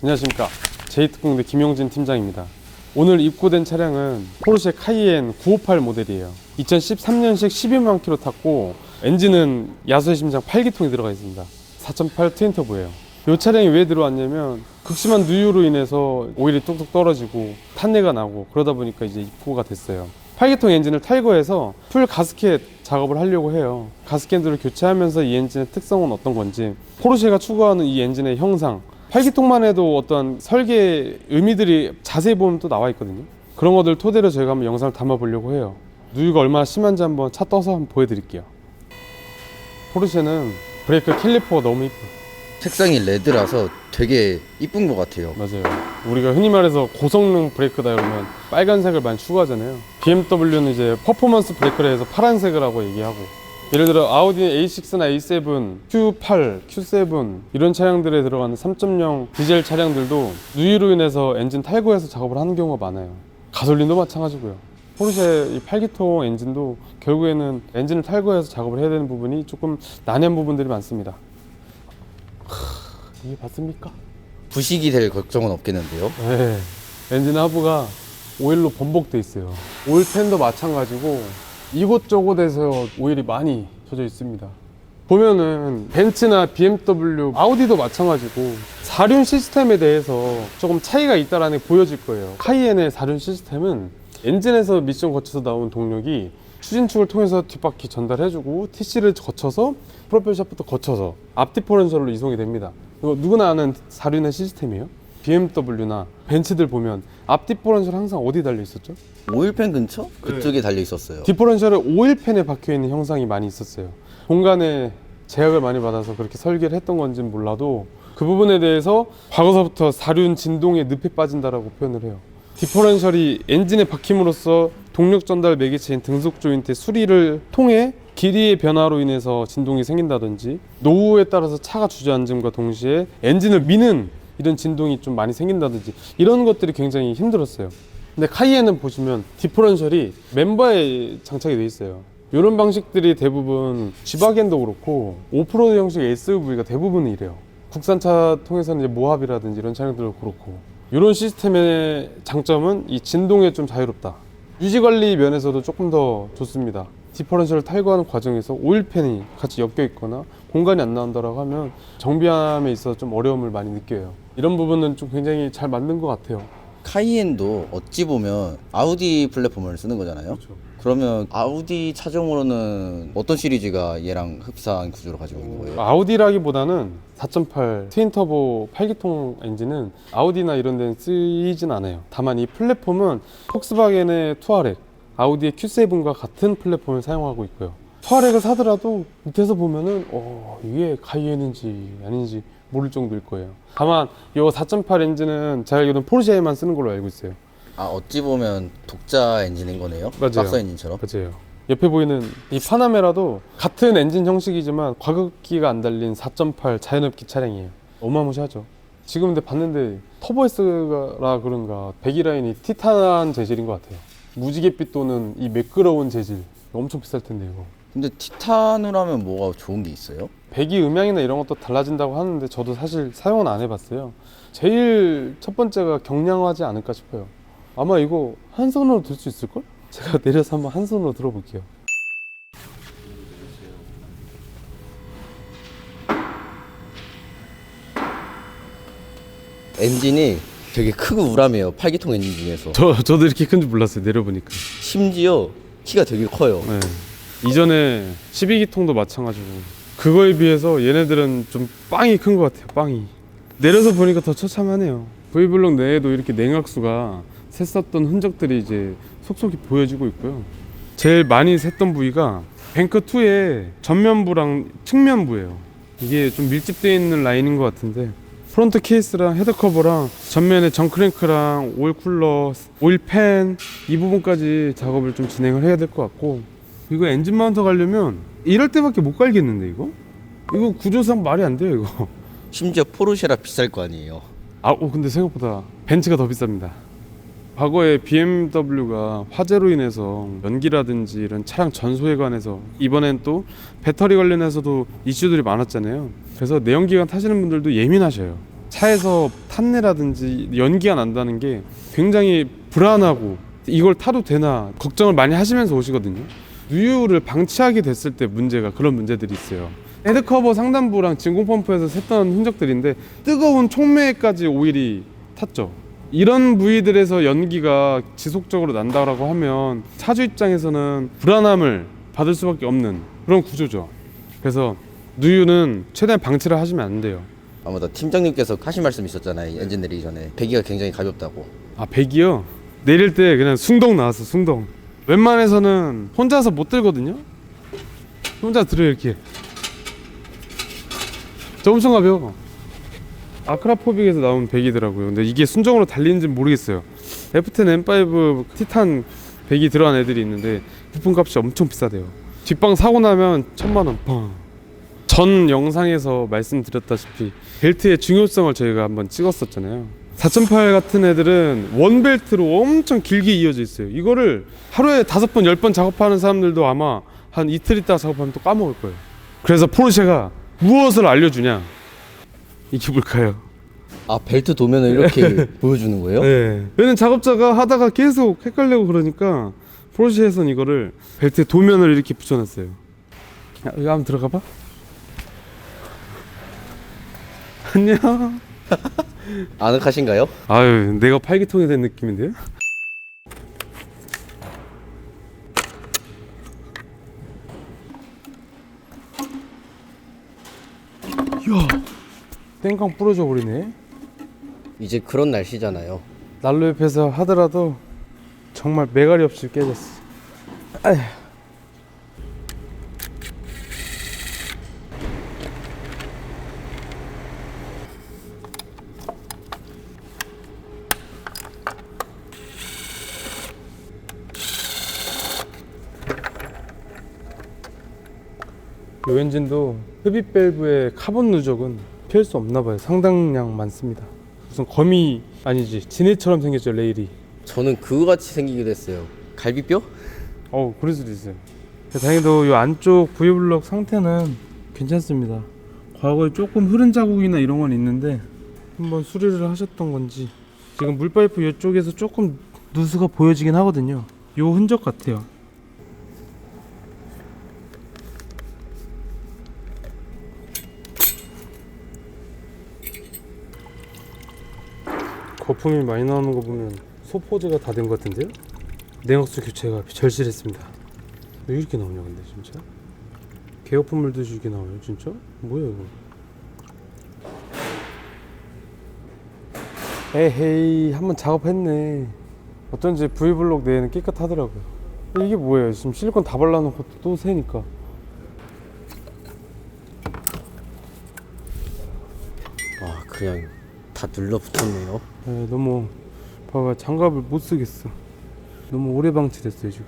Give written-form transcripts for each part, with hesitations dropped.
안녕하십니까, J특공대 김용진 팀장입니다. 오늘 입고된 차량은 포르쉐 카이엔 958 모델이에요. 2013년식 12만 킬로 탔고 엔진은 야수의 심장 8기통이 들어가 있습니다. 4.8 트윈터보예요. 이 차량이 왜 들어왔냐면 극심한 누유로 인해서 오일이 뚝뚝 떨어지고 탄내가 나고 그러다 보니까 이제 입고가 됐어요. 8기통 엔진을 탈거해서 풀 가스켓 작업을 하려고 해요. 가스켓을 교체하면서 이 엔진의 특성은 어떤 건지, 포르쉐가 추구하는 이 엔진의 형상, 8기통만 해도 어떤 설계 의미들이 자세히 보면 또 나와 있거든요. 그런 것들 토대로 저희가 한번 영상을 담아 보려고 해요. 누유가 얼마나 심한지 한번 차 떠서 한번 보여드릴게요. 포르쉐는 브레이크 캘리퍼가 너무 이뻐요. 색상이 레드라서 되게 이쁜 것 같아요. 맞아요. 우리가 흔히 말해서 고성능 브레이크다 이러면 빨간색을 많이 추구하잖아요. BMW는 이제 퍼포먼스 브레이크를 해서 파란색을 하고 얘기하고, 예를 들어 아우디 A6나 A7, Q8, Q7 이런 차량들에 들어가는 3.0 디젤 차량들도 누유로 인해서 엔진 탈거해서 작업을 하는 경우가 많아요. 가솔린도 마찬가지고요. 포르쉐 이 8기통 엔진도 결국에는 엔진을 탈거해서 작업을 해야 되는 부분이 조금 난해한 부분들이 많습니다. 이게 맞습니까? 부식이 될 걱정은 없겠는데요. 네. 엔진 하부가 오일로 범벅돼 있어요. 오일 팬도 마찬가지고 이곳저곳에서 오일이 많이 젖어 있습니다. 보면은 벤츠나 BMW, 아우디도 마찬가지고 사륜 시스템에 대해서 조금 차이가 있다라는 게 보여질 거예요. 카이엔의 사륜 시스템은 엔진에서 미션 거쳐서 나온 동력이 추진축을 통해서 뒷바퀴 전달해주고 TC를 거쳐서 프로펠 샤프트 거쳐서 앞 디퍼런셜로 이송이 됩니다. 이거 누구나 아는 사륜의 시스템이에요. BMW나 벤츠들 보면 앞 디퍼런셜 항상 어디 달려 있었죠? 오일팬 근처? 그쪽에 달려 있었어요. 디퍼런셜은 오일팬에 박혀 있는 형상이 많이 있었어요. 공간에 제약을 많이 받아서 그렇게 설계를 했던 건지는 몰라도 그 부분에 대해서 과거서부터 사륜 진동에 늪에 빠진다라고 표현을 해요. 디퍼런셜이 엔진에 박힘으로써 동력 전달 매개체인 등속 조인트의 수리를 통해 길이의 변화로 인해서 진동이 생긴다든지, 노후에 따라서 차가 주저앉음과 동시에 엔진을 미는 이런 진동이 좀 많이 생긴다든지, 이런 것들이 굉장히 힘들었어요. 근데 카이엔은 보시면 디퍼런셜이 멤버에 장착이 돼 있어요. 이런 방식들이 대부분 G바겐도 그렇고 오프로드 형식 SUV가 대부분은 이래요. 국산차 통해서는 이제 모하비라든지 이런 차량들도 그렇고, 이런 시스템의 장점은 이 진동에 좀 자유롭다. 유지관리 면에서도 조금 더 좋습니다. 디퍼런셜을 탈거하는 과정에서 오일팬이 같이 엮여 있거나 공간이 안 나온다고 하면 정비함에 있어서 좀 어려움을 많이 느껴요. 이런 부분은 좀 굉장히 잘 만든 것 같아요. 카이엔도 어찌 보면 아우디 플랫폼을 쓰는 거잖아요. 그렇죠. 그러면 아우디 차종으로는 어떤 시리즈가 얘랑 흡사한 구조를 가지고 있는 거예요? 아우디라기보다는 4.8 트윈터보 8기통 엔진은 아우디나 이런 데는 쓰이진 않아요. 다만 이 플랫폼은 폭스바겐의 투아렉, 아우디의 Q7과 같은 플랫폼을 사용하고 있고요. 투아렉을 사더라도 밑에서 보면은 이게 카이엔인지 아닌지 모를 정도일 거예요. 다만 이 4.8 엔진은 제가 알기로는 포르쉐에만 쓰는 걸로 알고 있어요. 아, 어찌 보면 독자 엔진인 거네요. 맞아요. 박사 엔진처럼. 맞아요. 옆에 보이는 이 파나메라도 같은 엔진 형식이지만 과격기가 안 달린 4.8 자연흡기 차량이에요. 어마무시하죠. 지금 근데 봤는데 터보S라 그런가 배기 라인이 티탄 재질인 것 같아요. 무지갯빛 또는 이 매끄러운 재질, 엄청 비쌀 텐데 이거. 근데 티탄으로 하면 뭐가 좋은 게 있어요? 배기 음향이나 이런 것도 달라진다고 하는데 저도 사실 사용은 안 해봤어요. 제일 첫 번째가 경량하지 않을까 싶어요. 아마 이거 한 손으로 들 수 있을걸? 제가 내려서 한번 한 손으로 들어볼게요. 엔진이 되게 크고 우람해요. 8기통 엔진 중에서. 저도 이렇게 큰 줄 몰랐어요, 내려보니까. 심지어 키가 되게 커요. 네. 이전에 12기통도 마찬가지고 그거에 비해서 얘네들은 좀 빵이 큰 것 같아요. 빵이 내려서 보니까 더 처참하네요. V블록 내에도 이렇게 냉각수가 샜었던 흔적들이 이제 속속이 보여지고 있고요. 제일 많이 샜던 부위가 뱅크2의 전면부랑 측면부예요. 이게 좀 밀집되어 있는 라인인 것 같은데, 프론트 케이스랑 헤드커버랑 전면에 정크랭크랑 오일 쿨러, 오일 팬 이 부분까지 작업을 좀 진행을 해야 될 것 같고, 이거 엔진 마운터 가려면 이럴 때밖에 못 갈겠는데 이거 구조상 말이 안 돼요 이거. 심지어 포르쉐라 비쌀 거 아니에요. 근데 생각보다 벤츠가 더 비쌉니다. 과거에 BMW가 화재로 인해서 연기라든지 이런 차량 전소에 관해서 이번엔 또 배터리 관련해서도 이슈들이 많았잖아요. 그래서 내연기관 타시는 분들도 예민하셔요. 차에서 탄내라든지 연기가 난다는 게 굉장히 불안하고 이걸 타도 되나 걱정을 많이 하시면서 오시거든요. 누유를 방치하게 됐을 때 문제가 그런 문제들이 있어요. 헤드커버 상단부랑 진공 펌프에서 샜던 흔적들인데 뜨거운 촉매까지 오일이 탔죠. 이런 부위들에서 연기가 지속적으로 난다라고 하면 차주 입장에서는 불안함을 받을 수밖에 없는 그런 구조죠. 그래서 누유는 최대한 방치를 하시면 안 돼요. 아무도 팀장님께서 하신 말씀 있었잖아요. 엔진 내리기 전에 배기가 굉장히 가볍다고. 아, 배기요? 내릴 때 그냥 숭덩 나왔어, 숭덩. 웬만해서는 혼자서 못 들거든요. 혼자 들어요, 이렇게. 저 엄청 가벼워. 아크라포빅에서 나온 배기더라고요. 근데 이게 순정으로 달리는지는 모르겠어요. F10 M5 티탄 배기 들어간 애들이 있는데 부품값이 엄청 비싸대요. 뒷방 사고 나면 1000만원 뻥. 전 영상에서 말씀드렸다시피 벨트의 중요성을 저희가 한번 찍었었잖아요. 4008 같은 애들은 원벨트로 엄청 길게 이어져 있어요. 이거를 하루에 5번 10번 작업하는 사람들도 아마 한 이틀 있다가 작업하면 또 까먹을 거예요. 그래서 포르쉐가 무엇을 알려주냐, 이게 뭘까요? 아, 벨트 도면을 이렇게 보여주는 거예요? 네. 왜냐면 작업자가 하다가 계속 헷갈리고 그러니까 포르쉐에서는 이거를 벨트에 도면을 이렇게 붙여놨어요. 야, 여기 한번 들어가 봐. 안녕. 아늑하신가요? 아유, 내가 팔기통이 된 느낌인데요? 이야, 땡깡 부러져 버리네. 이제 그런 날씨잖아요. 난로 옆에서 하더라도 정말 매가리 없이 깨졌어. 아휴. 이 엔진도 흡입 밸브의 카본 누적은 피할 수 없나 봐요. 상당량 많습니다. 무슨 거미 아니지, 지네처럼 생겼죠, 레일이. 저는 그거 같이 생기기도 했어요. 갈비뼈? 그럴 수도 있어요. 다행히도 이 안쪽 V블럭 상태는 괜찮습니다. 과거에 조금 흐른 자국이나 이런 건 있는데 한번 수리를 하셨던 건지 지금 물파이프 이쪽에서 조금 누수가 보여지긴 하거든요. 요 흔적 같아요. 거품이 많이 나오는 거 보면 소포제가 다 된 것 같은데요? 냉각수 교체가 절실했습니다. 왜 이렇게 나오냐 근데 진짜? 개거품 물듯이 이렇게 나와요 진짜? 뭐야 이거? 에헤이, 한번 작업했네. 어쩐지 V블록 내에는 깨끗하더라고요. 이게 뭐예요? 지금 실리콘 다 발라놓고 또 새니까. 와, 그냥 다 눌러붙었네요. 너무 봐봐, 장갑을 못 쓰겠어. 너무 오래 방치됐어요 지금.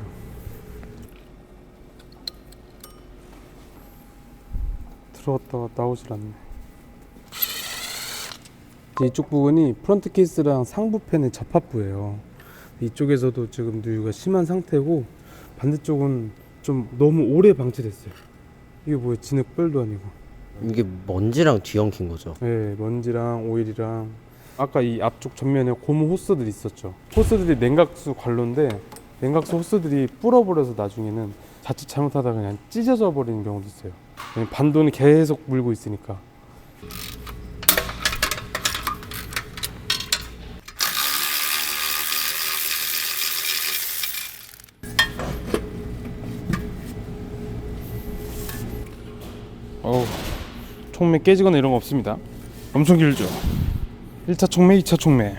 들어갔다가 나오질 않네. 이쪽 부분이 프론트 케이스랑 상부 팬의 접합부예요. 이쪽에서도 지금 누유가 심한 상태고 반대쪽은 좀 너무 오래 방치됐어요. 이게 뭐야, 진흙벌도 아니고. 이게 먼지랑 뒤엉킨 거죠. 네, 먼지랑 오일이랑 아까 이 앞쪽 전면에 고무 호스들이 있었죠. 호스들이 냉각수 관로인데 냉각수 호스들이 불어버려서 나중에는 자칫 잘못하다가 그냥 찢어져 버리는 경우도 있어요. 왜냐면 반도는 계속 물고 있으니까. 촉매 깨지거나 이런 거 없습니다. 엄청 길죠. 1차 촉매, 2차 촉매.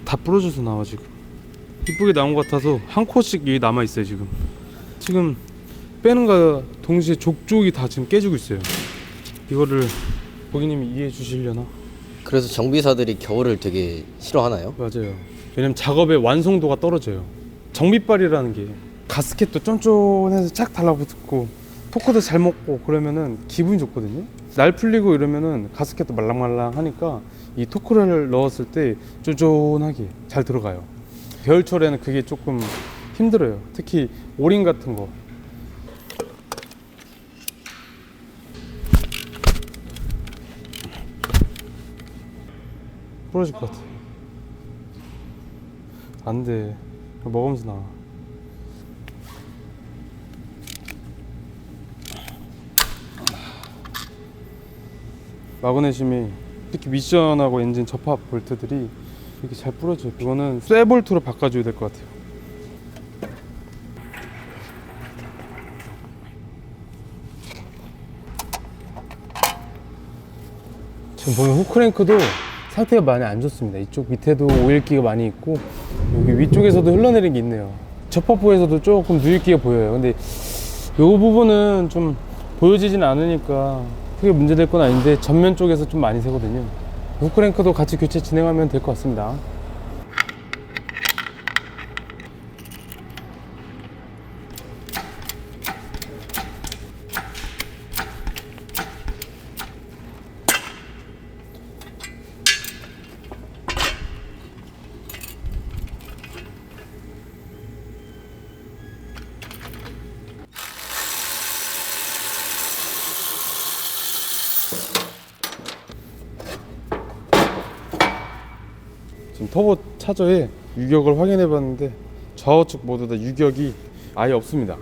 다 부러져서 나와 지금. 이쁘게 나온 것 같아서 한 코씩 여기 남아 있어요 지금. 지금 빼는 거 동시에 족족이 다 지금 깨지고 있어요. 이거를 고객님이 이해해 주시려나? 그래서 정비사들이 겨울을 되게 싫어하나요? 맞아요. 왜냐면 작업의 완성도가 떨어져요. 정비빨이라는 게 가스켓도 쫀쫀해서 쫙 달라붙고 토크도 잘 먹고 그러면은 기분이 좋거든요. 날 풀리고 이러면은 가스켓도 말랑말랑 하니까 이 토크를 넣었을 때 쪼쫀하게 잘 들어가요. 겨울철에는 그게 조금 힘들어요. 특히 오링 같은 거. 부러질 것 같아. 안 돼. 먹으면서 나와. 마그네슘이 특히 미션하고 엔진 접합 볼트들이 이렇게 잘 부러져요. 이거는 쇠 볼트로 바꿔줘야 될 것 같아요. 지금 보면 후크랭크도 상태가 많이 안 좋습니다. 이쪽 밑에도 오일기가 많이 있고 여기 위쪽에서도 흘러내린 게 있네요. 접합부에서도 조금 누유기가 보여요. 근데 이 부분은 좀 보여지진 않으니까 크게 문제될 건 아닌데 전면 쪽에서 좀 많이 새거든요. 후크랭크도 같이 교체 진행하면 될 것 같습니다. 지금 터보 차저에 유격을 확인해 봤는데 좌우측 모두 다 유격이 아예 없습니다.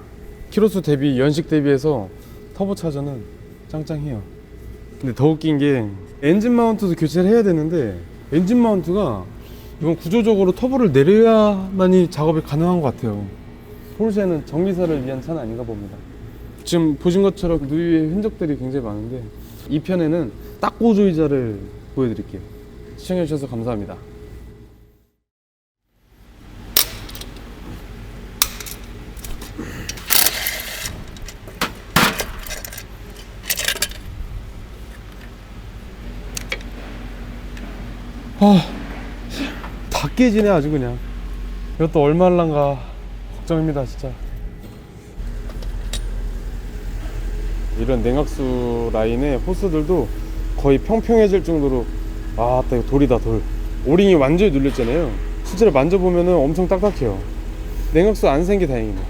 키로수 대비 연식 대비해서 터보 차저는 짱짱해요. 근데 더 웃긴 게 엔진 마운트도 교체를 해야 되는데 엔진 마운트가 이건 구조적으로 터보를 내려야만이 작업이 가능한 것 같아요. 포르쉐는 정비사를 위한 차는 아닌가 봅니다. 지금 보신 것처럼 누유의 흔적들이 굉장히 많은데 이 편에는 닦고조 의자를 보여드릴게요. 시청해주셔서 감사합니다. 다 깨지네 아주 그냥. 이것도 얼마일란가 걱정입니다 진짜. 이런 냉각수 라인의 호스들도 거의 평평해질 정도로 아따 이거 돌이다 돌. 오링이 완전히 눌렸잖아요. 실제로 만져보면 엄청 딱딱해요. 냉각수 안 센 게 다행이네.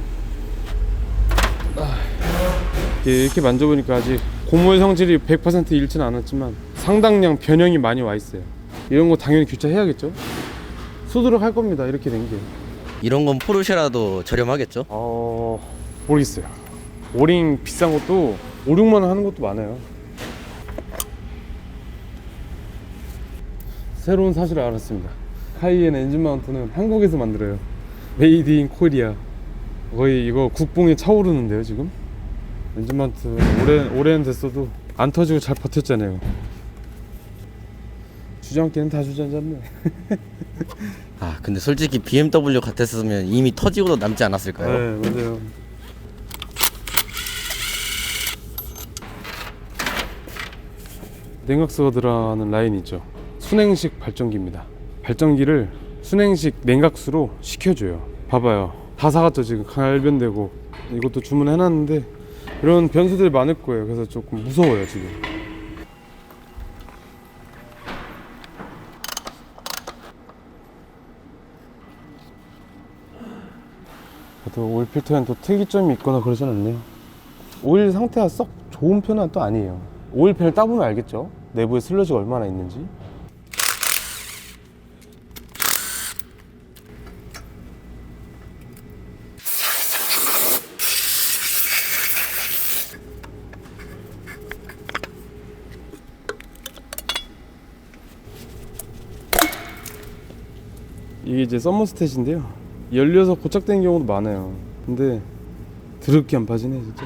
이렇게 만져보니까 아직 고무의 성질이 100% 잃지는 않았지만 상당량 변형이 많이 와 있어요. 이런 거 당연히 교체해야겠죠. 수두룩 할 겁니다. 이렇게 된 게. 이런 건 포르쉐라도 저렴하겠죠? 모르겠어요. 오링 비싼 것도 5, 6만 원 하는 것도 많아요. 새로운 사실을 알았습니다. 하이엔 엔진 마운트는 한국에서 만들어요. 메이드 인 코리아. 거의 이거 국뽕이 차오르는데요 지금. 엔진 마운트 오래는 됐어도 안 터지고 잘 버텼잖아요. 주저앉기는 다 주저앉았네. 아 근데 솔직히 BMW 같았으면 이미 터지고도 남지 않았을까요? 네 맞아요. 냉각수가 들어가는 라인이 있죠. 순행식 발전기입니다. 발전기를 순행식 냉각수로 식혀줘요. 봐봐요. 다 사갔죠 지금. 갈변되고. 이것도 주문해놨는데 이런 변수들이 많을 거예요. 그래서 조금 무서워요 지금. 또 오일 필터에는 또 특이점이 있거나 그러진 않네요. 오일 상태가 썩 좋은 편은 또 아니에요. 오일팬을 따보면 알겠죠? 내부에 슬러지가 얼마나 있는지. 이게 이제 서머스탯인데요. 열려서 고착된 경우도 많아요. 근데 드럽게 안 빠지네 진짜.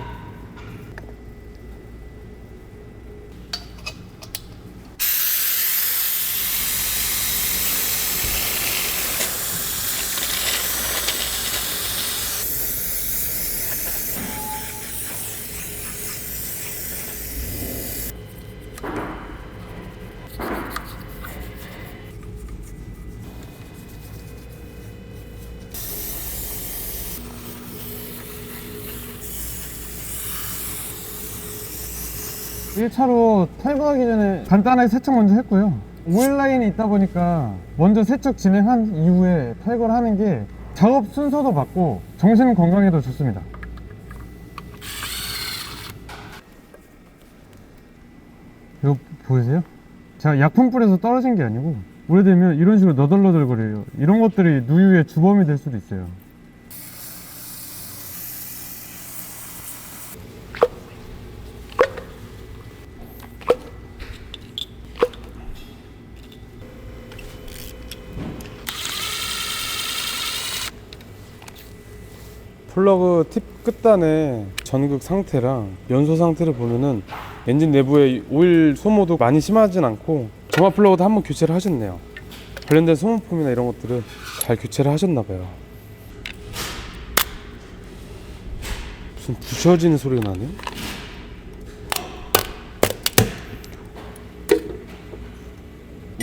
일차로 탈거하기 전에 간단하게 세척 먼저 했고요. 오일 라인이 있다 보니까 먼저 세척 진행한 이후에 탈거를 하는 게 작업 순서도 맞고 정신 건강에도 좋습니다. 이거 보이세요? 제가 약품 뿌려서 떨어진 게 아니고 오래되면 이런 식으로 너덜너덜거려요. 이런 것들이 누유의 주범이 될 수도 있어요. 플러그 팁 끝단의 전극 상태랑 연소 상태를 보면은 엔진 내부에 오일 소모도 많이 심하진 않고 점화 플러그도 한번 교체를 하셨네요. 관련된 소모품이나 이런 것들은 잘 교체를 하셨나봐요. 무슨 부셔지는 소리가 나네.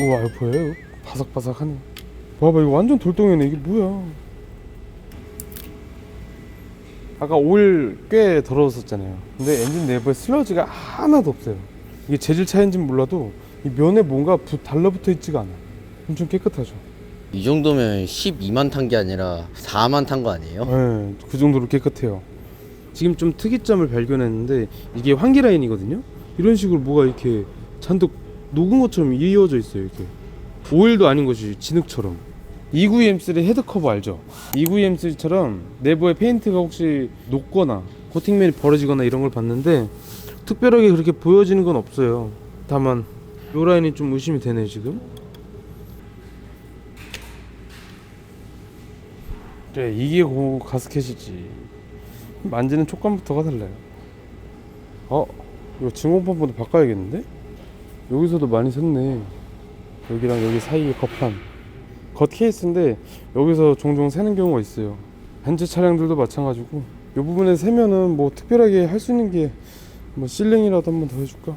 우와, 이거 보여요? 바삭바삭하네. 봐봐, 이거 완전 돌덩이네. 이게 뭐야? 아까 오일 꽤 더러웠었잖아요. 근데 엔진 내부에 슬러지가 하나도 없어요. 이게 재질 차이인지는 몰라도 이 면에 뭔가 달라붙어 있지가 않아. 엄청 깨끗하죠. 이 정도면 12만 탄 게 아니라 4만 탄 거 아니에요? 네, 그 정도로 깨끗해요. 지금 좀 특이점을 발견했는데 이게 환기 라인이거든요. 이런 식으로 뭐가 이렇게 잔뜩 녹은 것처럼 이어져 있어요. 이렇게 오일도 아닌 것이 진흙처럼. 292M3 헤드커버 알죠? 292M3처럼 내부에 페인트가 혹시 녹거나 코팅면이 벌어지거나 이런 걸 봤는데 특별하게 그렇게 보여지는 건 없어요. 다만 요 라인이 좀 의심이 되네 지금. 그래, 이게 가스켓이지. 만지는 촉감부터가 달라요. 이거 진공펌프도 바꿔야겠는데? 여기서도 많이 샜네. 여기랑 여기 사이에 겉판 겉 케이스인데 여기서 종종 새는 경우가 있어요. 벤츠 차량들도 마찬가지고 이 부분에 새면은 뭐 특별하게 할 수 있는 게 뭐 실링이라도 한번 더 해줄까?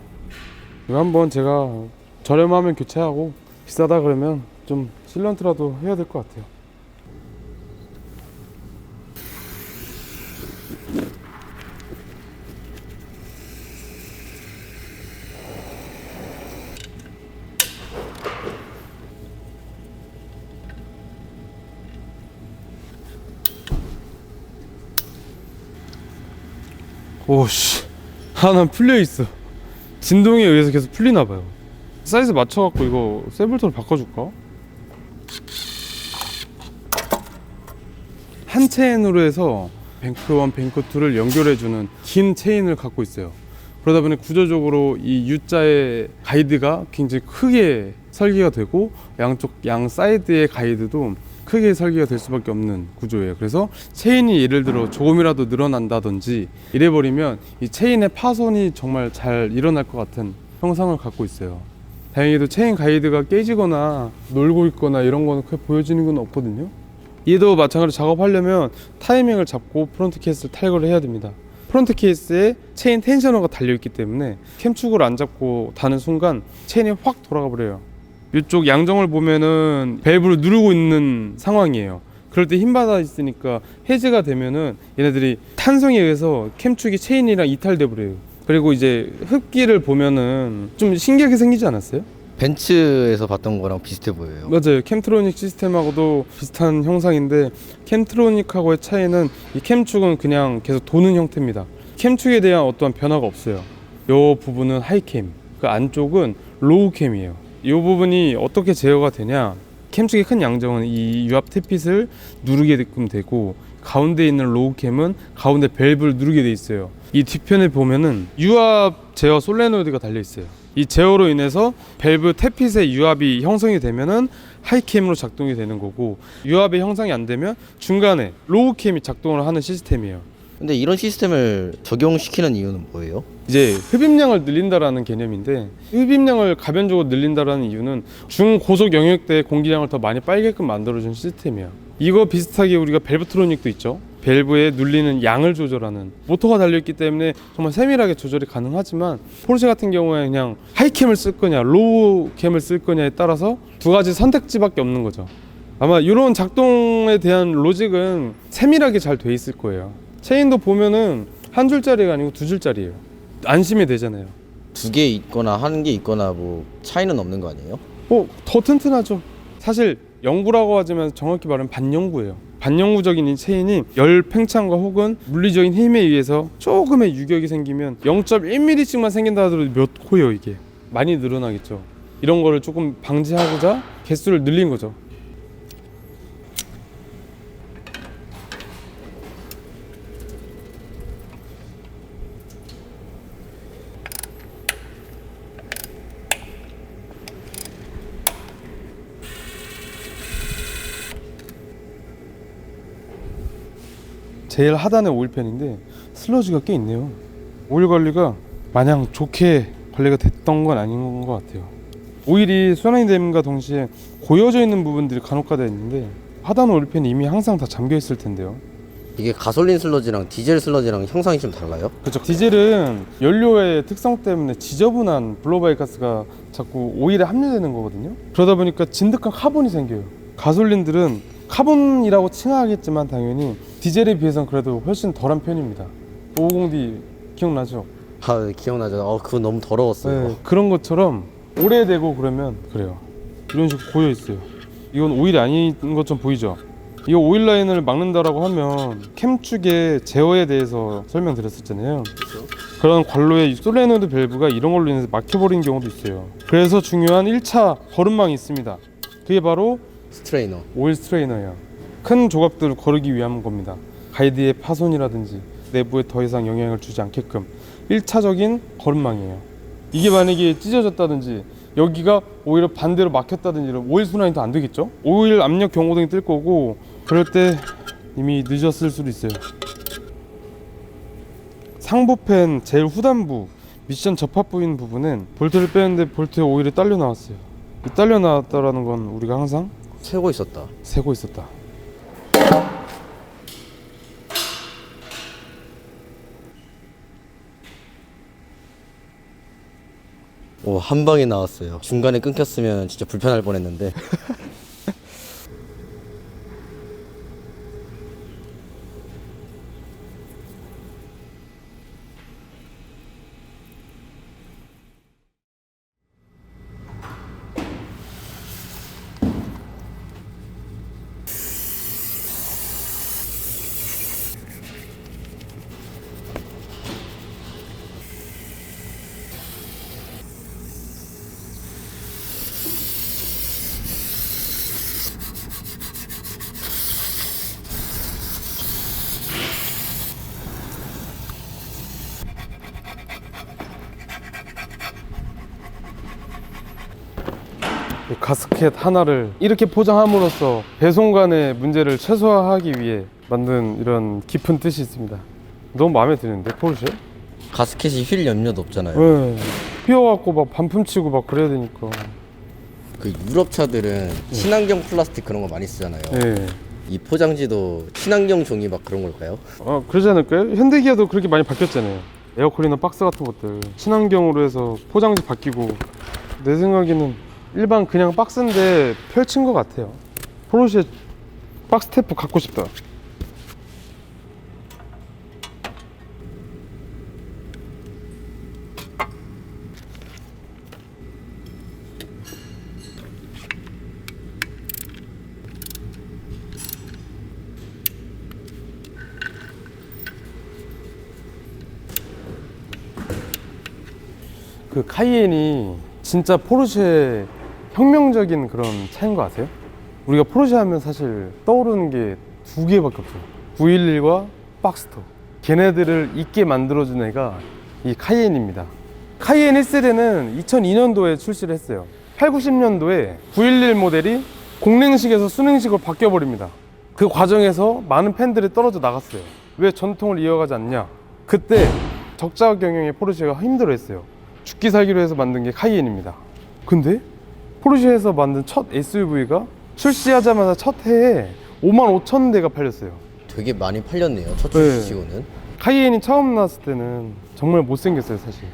이거 한번 제가 저렴하면 교체하고 비싸다 그러면 좀 실런트라도 해야 될 것 같아요. 오씨, 하나 풀려있어. 진동에 의해서 계속 풀리나봐요. 사이즈 맞춰갖고 이거 세블토를 바꿔줄까? 한 체인으로 해서 뱅크 1, 뱅크 2를 연결해주는 긴 체인을 갖고 있어요. 그러다 보니 구조적으로 이 U자의 가이드가 굉장히 크게 설계가 되고 양 사이드의 가이드도 크게 설계가 될 수밖에 없는 구조예요. 그래서 체인이 예를 들어 조금이라도 늘어난다든지 이래버리면 이 체인의 파손이 정말 잘 일어날 것 같은 형상을 갖고 있어요. 다행히도 체인 가이드가 깨지거나 놀고 있거나 이런 거는 크게 보여지는 건 없거든요. 얘도 마찬가지로 작업하려면 타이밍을 잡고 프론트 케이스를 탈거를 해야 됩니다. 프론트 케이스에 체인 텐셔너가 달려있기 때문에 캠축을 안 잡고 다는 순간 체인이 확 돌아가 버려요. 이쪽 양정을 보면은 밸브를 누르고 있는 상황이에요. 그럴 때 힘 받아 있으니까 해제가 되면은 얘네들이 탄성에 의해서 캠축이 체인이랑 이탈돼 버려요. 그리고 이제 흡기를 보면은 좀 신기하게 생기지 않았어요? 벤츠에서 봤던 거랑 비슷해 보여요. 맞아요. 캠트로닉 시스템하고도 비슷한 형상인데 캠트로닉하고의 차이는 이 캠축은 그냥 계속 도는 형태입니다. 캠축에 대한 어떠한 변화가 없어요. 이 부분은 하이캠, 그 안쪽은 로우캠이에요. 이 부분이 어떻게 제어가 되냐, 캠축의 큰 양정은 이 유압 탭핏을 누르게끔 되고 가운데 있는 로우캠은 가운데 밸브를 누르게 돼 있어요. 이 뒤편에 보면은 유압 제어 솔레노이드가 달려 있어요. 이 제어로 인해서 밸브 탭핏의 유압이 형성이 되면은 하이캠으로 작동이 되는 거고, 유압이 형성이 안 되면 중간에 로우캠이 작동을 하는 시스템이에요. 근데 이런 시스템을 적용시키는 이유는 뭐예요? 이제 흡입량을 늘린다라는 개념인데, 흡입량을 가변적으로 늘린다라는 이유는 중고속 영역대의 공기량을 더 많이 빨게끔 만들어준 시스템이야. 이거 비슷하게 우리가 밸브트로닉도 있죠. 밸브에 눌리는 양을 조절하는 모터가 달려있기 때문에 정말 세밀하게 조절이 가능하지만, 포르쉐 같은 경우에 그냥 하이캠을 쓸 거냐 로우캠을 쓸 거냐에 따라서 두 가지 선택지밖에 없는 거죠. 아마 이런 작동에 대한 로직은 세밀하게 잘 돼 있을 거예요. 체인도 보면은 한 줄짜리가 아니고 두 줄짜리예요. 안심이 되잖아요. 두 개 있거나 한 개 있거나 뭐 차이는 없는 거 아니에요? 더 튼튼하죠. 사실 영구라고 하지만 정확히 말하면 반영구예요. 반영구적인 이 체인이 열 팽창과 혹은 물리적인 힘에 의해서 조금의 유격이 생기면 0.1mm씩만 생긴다 하더라도 몇 호예요. 이게 많이 늘어나겠죠. 이런 거를 조금 방지하고자 개수를 늘린 거죠. 제일 하단에 오일팬인데 슬러지가 꽤 있네요. 오일 관리가 마냥 좋게 관리가 됐던 건 아닌 것 같아요. 오일이 순환이 됨과 동시에 고여져 있는 부분들이 간혹가다 있는데 하단 오일팬이 이미 항상 다 잠겨 있을 텐데요. 이게 가솔린 슬러지랑 디젤 슬러지랑 형상이 좀 달라요? 그렇죠. 디젤은 연료의 특성 때문에 지저분한 블로바이 가스가 자꾸 오일에 함유되는 거거든요. 그러다 보니까 진득한 카본이 생겨요. 가솔린들은 카본이라고 칭하겠지만 당연히 디젤에 비해서는 그래도 훨씬 덜한 편입니다. 550D 기억나죠? 아, 네, 기억나죠. 그거 너무 더러웠어요. 네, 그런 것처럼 오래되고 그러면 그래요. 이런 식으로 고여 있어요. 이건 오일이 아닌 것처럼 보이죠? 이 오일 라인을 막는다라고 하면 캠축의 제어에 대해서 설명드렸었잖아요. 그렇죠? 그런 관로의 솔레노이드 밸브가 이런 걸로 인해서 막혀버린 경우도 있어요. 그래서 중요한 1차 거름망이 있습니다. 그게 바로 스트레이너. 오일 스트레이너예요. 큰 조각들을 거르기 위한 겁니다. 가이드의 파손이라든지 내부에 더 이상 영향을 주지 않게끔 1차적인 거름망이에요. 이게 만약에 찢어졌다든지 여기가 오히려 반대로 막혔다든지 이런 오일 순환이 더 안 되겠죠? 오일 압력 경고등이 뜰 거고 그럴 때 이미 늦었을 수도 있어요. 상부팬 제일 후단부 미션 접합 부인 부분은 볼트를 빼는데 볼트에 오일이 딸려 나왔어요. 이 딸려 나왔다라는 건 우리가 항상 세고 있었다. 세고 있었다. 오, 한 방에 나왔어요. 중간에 끊겼으면 진짜 불편할 뻔했는데. 가스켓 하나를 이렇게 포장함으로써 배송간의 문제를 최소화하기 위해 만든 이런 깊은 뜻이 있습니다. 너무 마음에 드는데 포르쉐? 가스켓이 휠 염료도 없잖아요. 네. 휘어갖고 막 반품치고 막 그래야 되니까. 그 유럽 차들은 친환경 플라스틱 그런 거 많이 쓰잖아요. 네. 이 포장지도 친환경 종이 막 그런 걸까요? 그러지 않을까요? 현대기아도 그렇게 많이 바뀌었잖아요. 에어컨이나 박스 같은 것들 친환경으로 해서 포장지 바뀌고. 내 생각에는 일반 그냥 박스인데 펼친 것 같아요. 포르쉐 박스 테이프 갖고 싶다. 그 카이엔이 진짜 포르쉐 혁명적인 그런 차인 거 아세요? 우리가 포르쉐 하면 사실 떠오르는 게 두 개밖에 없어요. 911과 박스터. 걔네들을 있게 만들어준 애가 이 카이엔입니다. 카이엔 1세대는 2002년도에 출시를 했어요. 8, 90년도에 911 모델이 공랭식에서 순행식으로 바뀌어버립니다. 그 과정에서 많은 팬들이 떨어져 나갔어요. 왜 전통을 이어가지 않냐? 그때 적자 경영의 포르쉐가 힘들어했어요. 죽기 살기로 해서 만든 게 카이엔입니다. 근데 포르쉐에서 만든 첫 SUV가 출시하자마자 첫 해에 55,000대가 팔렸어요. 되게 많이 팔렸네요. 첫 출시치고는. 카이엔이 처음 나왔을 때는 정말 못생겼어요. 사실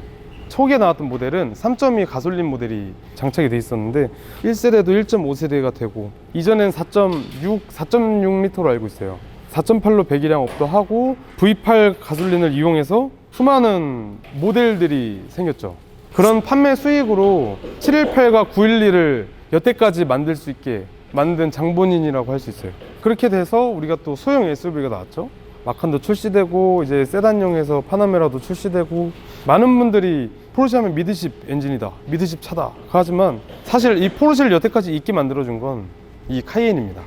초기에 나왔던 모델은 3.2 가솔린 모델이 장착이 돼 있었는데 1세대도 1.5세대가 되고 이전엔 4.6리터로 알고 있어요. 4.8로 배기량 업도 하고 V8 가솔린을 이용해서 수많은 모델들이 생겼죠. 그런 판매 수익으로 718과 911을 여태까지 만들 수 있게 만든 장본인이라고 할 수 있어요. 그렇게 돼서 우리가 또 소형 SUV가 나왔죠. 마칸도 출시되고 이제 세단용에서 파나메라도 출시되고, 많은 분들이 포르쉐 하면 미드십 엔진이다, 미드십 차다 하지만 사실 이 포르쉐를 여태까지 있게 만들어준 건 이 카이엔입니다.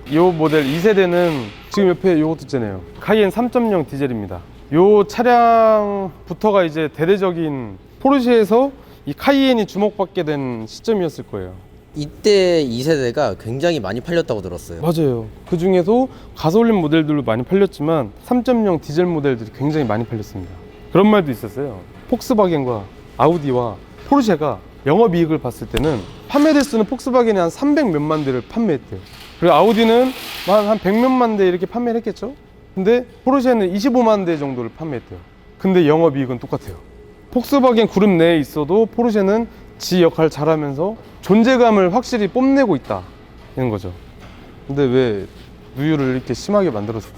이 모델 2세대는 지금 옆에 이것도 있잖아요. 카이엔 3.0 디젤입니다. 이 차량부터가 이제 대대적인 포르쉐에서 이 카이엔이 주목받게 된 시점이었을 거예요. 이때 2세대가 굉장히 많이 팔렸다고 들었어요. 맞아요. 그 중에서 가솔린 모델들도 많이 팔렸지만 3.0 디젤 모델들이 굉장히 많이 팔렸습니다. 그런 말도 있었어요. 폭스바겐과 아우디와 포르쉐가 영업이익을 봤을 때는 판매 대수는 폭스바겐이 한 300 몇만 대를 판매했대요. 그리고 아우디는 한 100 몇만 대 이렇게 판매를 했겠죠. 근데 포르쉐는 25만 대 정도를 판매했대요. 근데 영업이익은 똑같아요. 폭스바겐 그룹 내에 있어도 포르쉐는 지 역할 잘하면서 존재감을 확실히 뽐내고 있다, 이런 거죠. 근데 왜 누유를 이렇게 심하게 만들어서.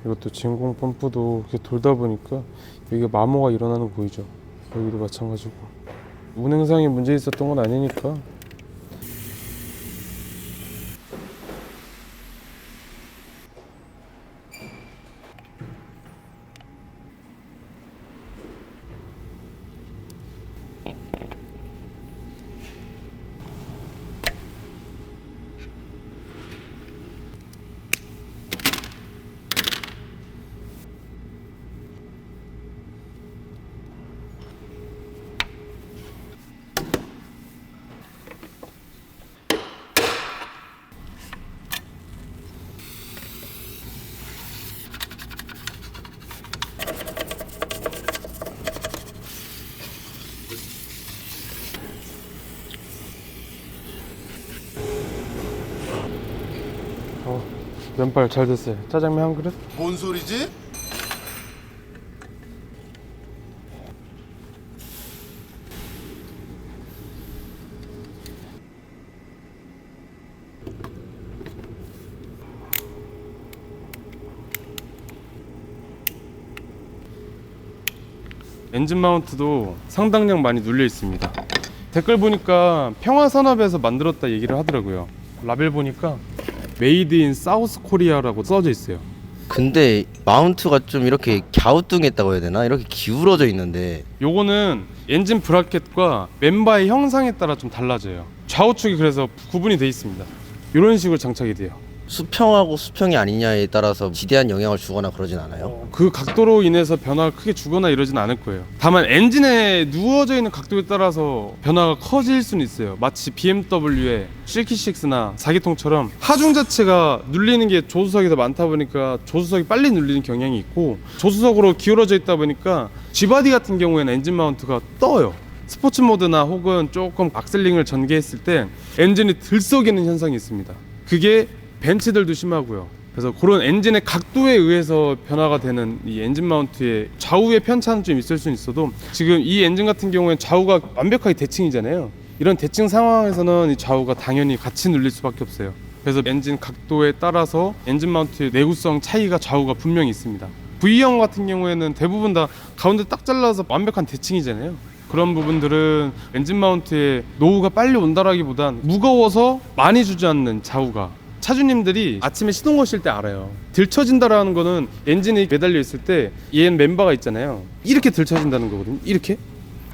이것도 진공 펌프도 이렇게 돌다 보니까 여기가 마모가 일어나는 거 보이죠? 여기도 마찬가지고. 운행상에 문제 있었던 건 아니니까. 면발 잘 됐어요. 짜장면 한 그릇? 뭔 소리지? 엔진 마운트도 상당량 많이 눌려 있습니다. 댓글 보니까 평화산업에서 만들었다 얘기를 하더라고요. 라벨 보니까 메이드 인 사우스 코리아라고 써져 있어요. 근데 마운트가 좀 이렇게 갸우뚱했다고 해야 되나? 이렇게 기울어져 있는데 요거는 엔진 브라켓과 멤버의 형상에 따라 좀 달라져요. 좌우측이 그래서 구분이 돼 있습니다. 이런 식으로 장착이 돼요. 수평하고 수평이 아니냐에 따라서 지대한 영향을 주거나 그러진 않아요? 그 각도로 인해서 변화가 크게 주거나 이러진 않을 거예요. 다만 엔진에 누워져 있는 각도에 따라서 변화가 커질 수는 있어요. 마치 BMW의 실키6나 4기통처럼 하중 자체가 눌리는 게 조수석이 더 많다 보니까 조수석이 빨리 눌리는 경향이 있고, 조수석으로 기울어져 있다 보니까 G바디 같은 경우에는 엔진 마운트가 떠요. 스포츠 모드나 혹은 조금 악셀링을 전개했을 때 엔진이 들썩이는 현상이 있습니다. 그게 벤츠들도 심하고요. 그래서 그런 엔진의 각도에 의해서 변화가 되는 이 엔진 마운트의 좌우의 편차는 좀 있을 수는 있어도, 지금 이 엔진 같은 경우에는 좌우가 완벽하게 대칭이잖아요. 이런 대칭 상황에서는 이 좌우가 당연히 같이 눌릴 수밖에 없어요. 그래서 엔진 각도에 따라서 엔진 마운트의 내구성 차이가 좌우가 분명히 있습니다. V형 같은 경우에는 대부분 다 가운데 딱 잘라서 완벽한 대칭이잖아요. 그런 부분들은 엔진 마운트의 노후가 빨리 온다라기보단 무거워서 많이 주저앉는 좌우가, 차주님들이 아침에 시동 거실 때 알아요. 들쳐진다라는 거는 엔진이 매달려 있을 때 얘는 멤버가 있잖아요. 이렇게 들쳐진다는 거거든요. 이렇게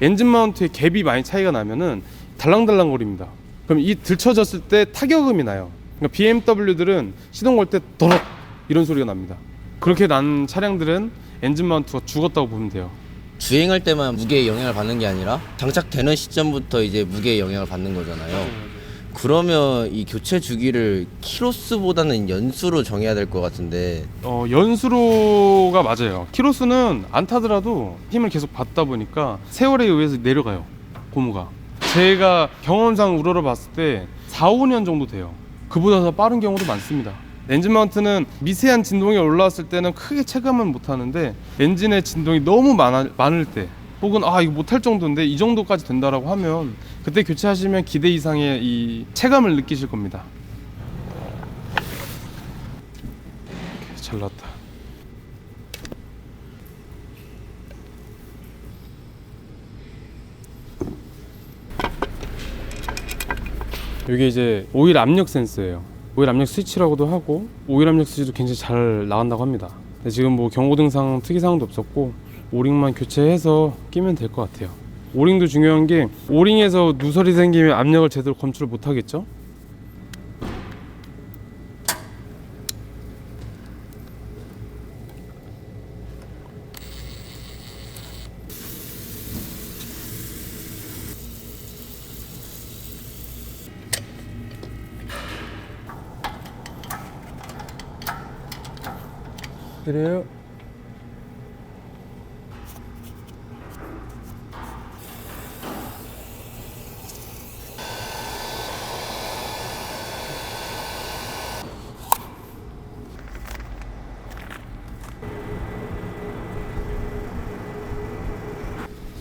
엔진 마운트의 갭이 많이 차이가 나면은 달랑달랑거립니다. 그럼 이 들쳐졌을 때 타격음이 나요. 그러니까 BMW들은 시동 걸 때 더럭 이런 소리가 납니다. 그렇게 난 차량들은 엔진 마운트가 죽었다고 보면 돼요. 주행할 때만 무게에 영향을 받는 게 아니라 장착되는 시점부터 이제 무게에 영향을 받는 거잖아요. 그러면 이 교체 주기를 키로수보다는 연수로 정해야 될 것 같은데. 연수로가 맞아요. 키로수는 안 타더라도 힘을 계속 받다 보니까 세월에 의해서 내려가요, 고무가. 제가 경험상 우러러 봤을 때 4, 5년 정도 돼요. 그보다 더 빠른 경우도 많습니다. 엔진 마운트는 미세한 진동이 올라왔을 때는 크게 체감은 못하는데 엔진의 진동이 너무 많을 때, 혹은 이거 못할 정도인데 이 정도까지 된다라고 하면 그때 교체하시면 기대 이상의 이 체감을 느끼실 겁니다. 잘 나왔다. 이게 이제 오일 압력 센서예요. 오일 압력 스위치라고도 하고, 오일 압력 스위치도 굉장히 잘 나간다고 합니다. 근데 지금 뭐 경고등상 특이사항도 없었고 오링만 교체해서 끼면 될 것 같아요. 오링도 중요한 게, 오링에서 누설이 생기면 압력을 제대로 검출을 못 하겠죠. 그래요.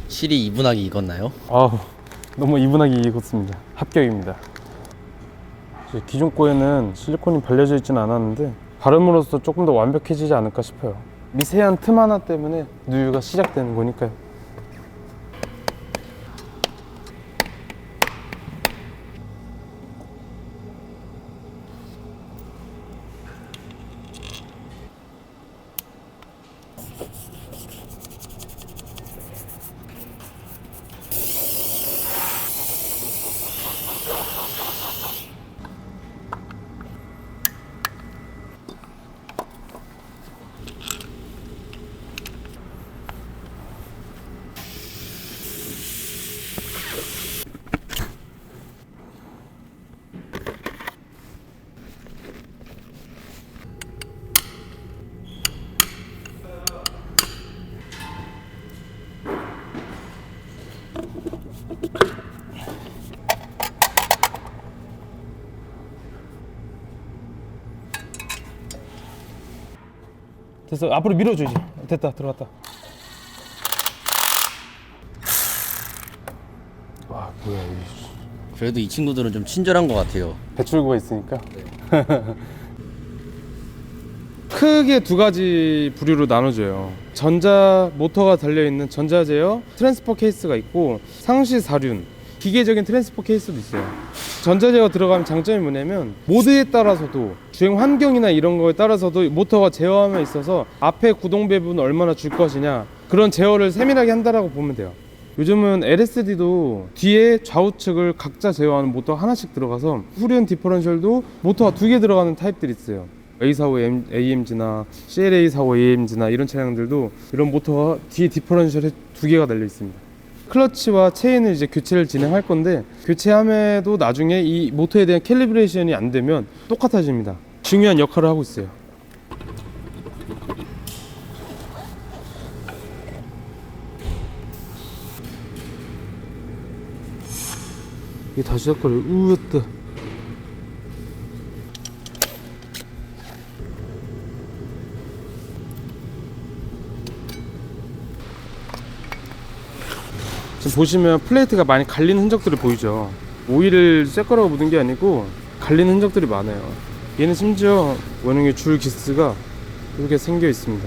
실이 이분하게 익었나요? 너무 이분하게 익었습니다. 합격입니다. 이제 기존 거에는 실리콘이 발려져 있지는 않았는데 바름으로써 조금 더 완벽해지지 않을까 싶어요. 미세한 틈 하나 때문에 누유가 시작되는 거니까요. 됐어. 앞으로 밀어줘 이제. 됐다. 들어갔다. 와, 뭐야 이게. 그래도 이 친구들은 좀 친절한 것 같아요. 배출구가 있으니까. 크게 두 가지 부류로 나눠져요. 전자 모터가 달려있는 전자 제어 트랜스퍼 케이스가 있고, 상시 사륜 기계적인 트랜스퍼 케이스도 있어요. 전자 제어 들어가면 장점이 뭐냐면, 모드에 따라서도, 주행 환경이나 이런 거에 따라서도 모터가 제어함에 있어서 앞에 구동 배분 얼마나 줄 것이냐, 그런 제어를 세밀하게 한다라고 보면 돼요. 요즘은 LSD도 뒤에 좌우측을 각자 제어하는 모터가 하나씩 들어가서, 후륜 디퍼런셜도 모터가 2개 들어가는 타입들이 있어요. A45 AMG나 CLA45 AMG나 이런 차량들도 이런 모터가 뒤에 디퍼런셜에 2개가 달려 있습니다. 클러치와 체인을 이제 교체를 진행할 건데, 교체함에도 나중에 이 모터에 대한 캘리브레이션이 안 되면 똑같아집니다. 중요한 역할을 하고 있어요. 이게 다시 시작거려. 우왔다. 지금 보시면 플레이트가 많이 갈린 흔적들이 보이죠. 오일을 쇳거라고 묻은 게 아니고 갈린 흔적들이 많아요. 얘는 심지어 원형의 줄 기스가 이렇게 생겨 있습니다.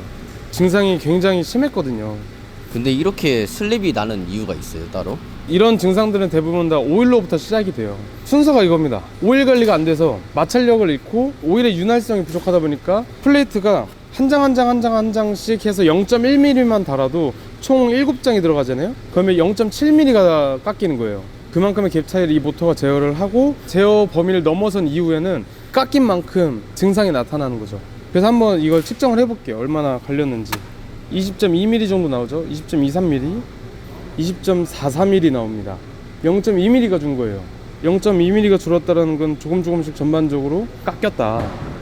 증상이 굉장히 심했거든요. 근데 이렇게 슬립이 나는 이유가 있어요, 따로? 이런 증상들은 대부분 다 오일로부터 시작이 돼요. 순서가 이겁니다. 오일 관리가 안 돼서 마찰력을 잃고 오일의 윤활성이 부족하다 보니까 플레이트가 한 장 한 장씩 해서 0.1mm만 달아도 총 7장이 들어가잖아요. 그러면 0.7mm가 깎이는 거예요. 그만큼의 갭 차이를 이 모터가 제어를 하고 제어 범위를 넘어선 이후에는 깎인 만큼 증상이 나타나는 거죠. 그래서 한번 이걸 측정을 해볼게요. 얼마나 갈렸는지. 20.2mm 정도 나오죠. 20.23mm, 20.44mm 나옵니다. 0.2mm가 준 거예요. 0.2mm가 줄었다는 건 조금씩 전반적으로 깎였다.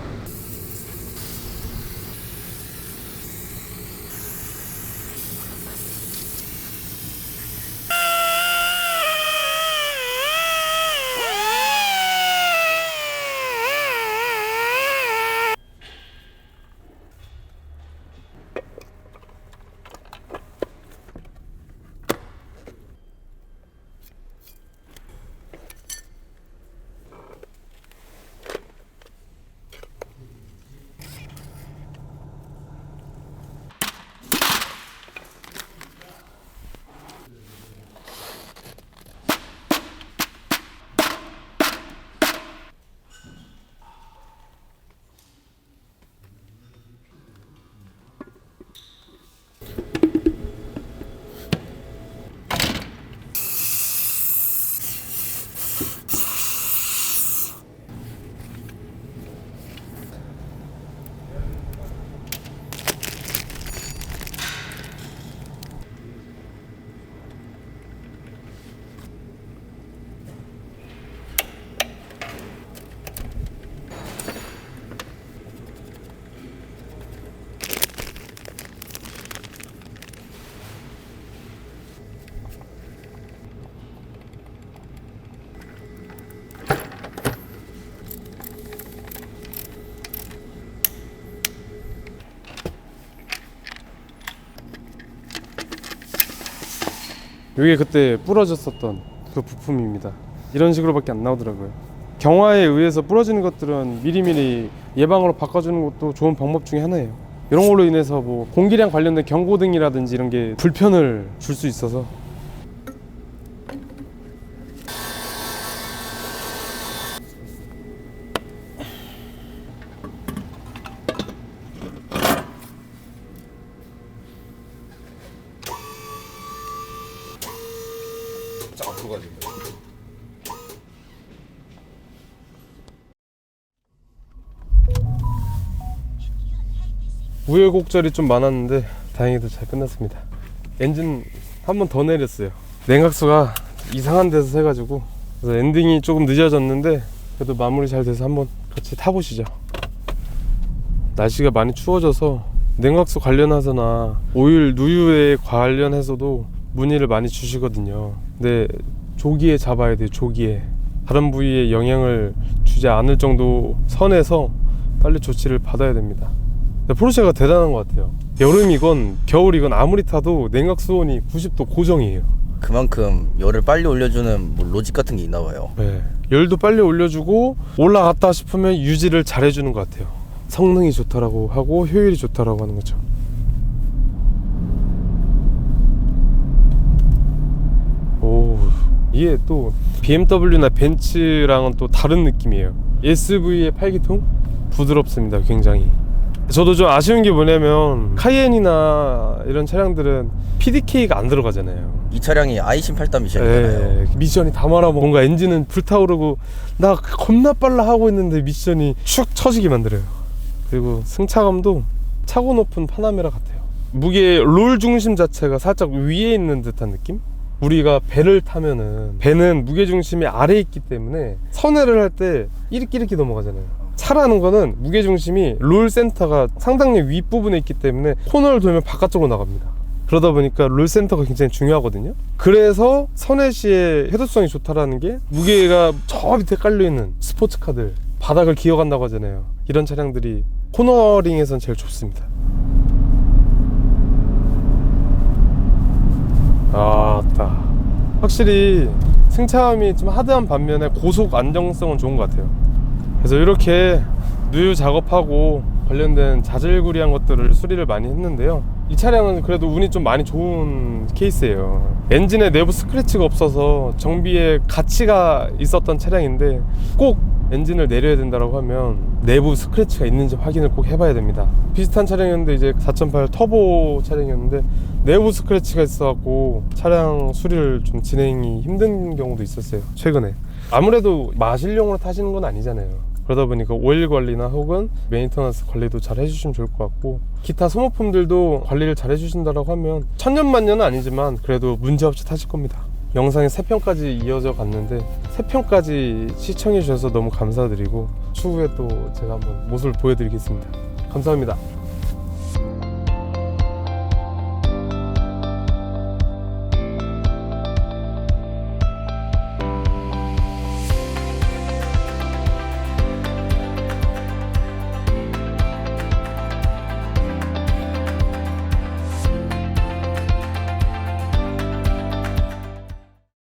이게 그때 부러졌었던 그 부품입니다. 이런 식으로밖에 안 나오더라고요. 경화에 의해서 부러지는 것들은 미리미리 예방으로 바꿔주는 것도 좋은 방법 중에 하나예요. 이런 걸로 인해서 뭐 공기량 관련된 경고등이라든지 이런 게 불편을 줄 수 있어서. 우여곡절이 좀 많았는데 다행히도 잘 끝났습니다. 엔진 한 번 더 내렸어요. 냉각수가 이상한 데서 새가지고, 그래서 엔딩이 조금 늦어졌는데 그래도 마무리 잘 돼서 한번 같이 타보시죠. 날씨가 많이 추워져서 냉각수 관련해서나 오일 누유에 관련해서도 문의를 많이 주시거든요. 근데 조기에 잡아야 돼요. 조기에. 다른 부위에 영향을 주지 않을 정도 선에서 빨리 조치를 받아야 됩니다. 포르쉐가 대단한 것 같아요. 여름이건 겨울이건 아무리 타도 냉각수온이 90도 고정이에요. 그만큼 열을 빨리 올려주는 뭐 로직 같은 게 있나 봐요. 네. 열도 빨리 올려주고 올라갔다 싶으면 유지를 잘 해주는 것 같아요. 성능이 좋다라고 하고 효율이 좋다라고 하는 거죠. 오, 이게 또 BMW나 벤츠랑은 또 다른 느낌이에요. SV의 팔기통 부드럽습니다. 굉장히. 저도 좀 아쉬운 게 뭐냐면 카이엔이나 이런 차량들은 PDK가 안 들어가잖아요. 이 차량이 아이신 8단 미션이잖아요. 미션이 다 말하고 뭔가 엔진은 불타오르고 나 겁나 빨라 하고 있는데 미션이 슉 처지게 만들어요. 그리고 승차감도 차고 높은 파나메라 같아요. 무게 롤 중심 자체가 살짝 위에 있는 듯한 느낌? 우리가 배를 타면은 배는 무게 중심이 아래에 있기 때문에 선회를 할 때 이렇게 넘어가잖아요. 차라는 거는 무게 중심이 롤 센터가 상당히 윗부분에 있기 때문에 코너를 돌면 바깥쪽으로 나갑니다. 그러다 보니까 롤 센터가 굉장히 중요하거든요. 그래서 선회 시에 해도성이 좋다라는 게, 무게가 저 밑에 깔려있는 스포츠카들 바닥을 기어간다고 하잖아요. 이런 차량들이 코너링에선 제일 좋습니다. 아따, 확실히 승차감이 좀 하드한 반면에 고속 안정성은 좋은 것 같아요. 그래서 이렇게 누유 작업하고 관련된 자질구리한 것들을 수리를 많이 했는데요. 이 차량은 그래도 운이 좀 많이 좋은 케이스예요. 엔진에 내부 스크래치가 없어서 정비에 가치가 있었던 차량인데 꼭 엔진을 내려야 된다고 하면 내부 스크래치가 있는지 확인을 꼭 해봐야 됩니다. 비슷한 차량이었는데 이제 4.8 터보 차량이었는데 내부 스크래치가 있어갖고 차량 수리를 좀 진행이 힘든 경우도 있었어요. 최근에. 아무래도 마실용으로 타시는 건 아니잖아요. 그러다 보니까 오일 관리나 혹은 메인터넌스 관리도 잘 해주시면 좋을 것 같고, 기타 소모품들도 관리를 잘 해주신다고 하면 천년만년은 아니지만 그래도 문제없이 타실 겁니다. 영상이 3편까지 이어져 갔는데 3편까지 시청해 주셔서 너무 감사드리고 추후에 또 제가 한번 모습을 보여드리겠습니다. 감사합니다.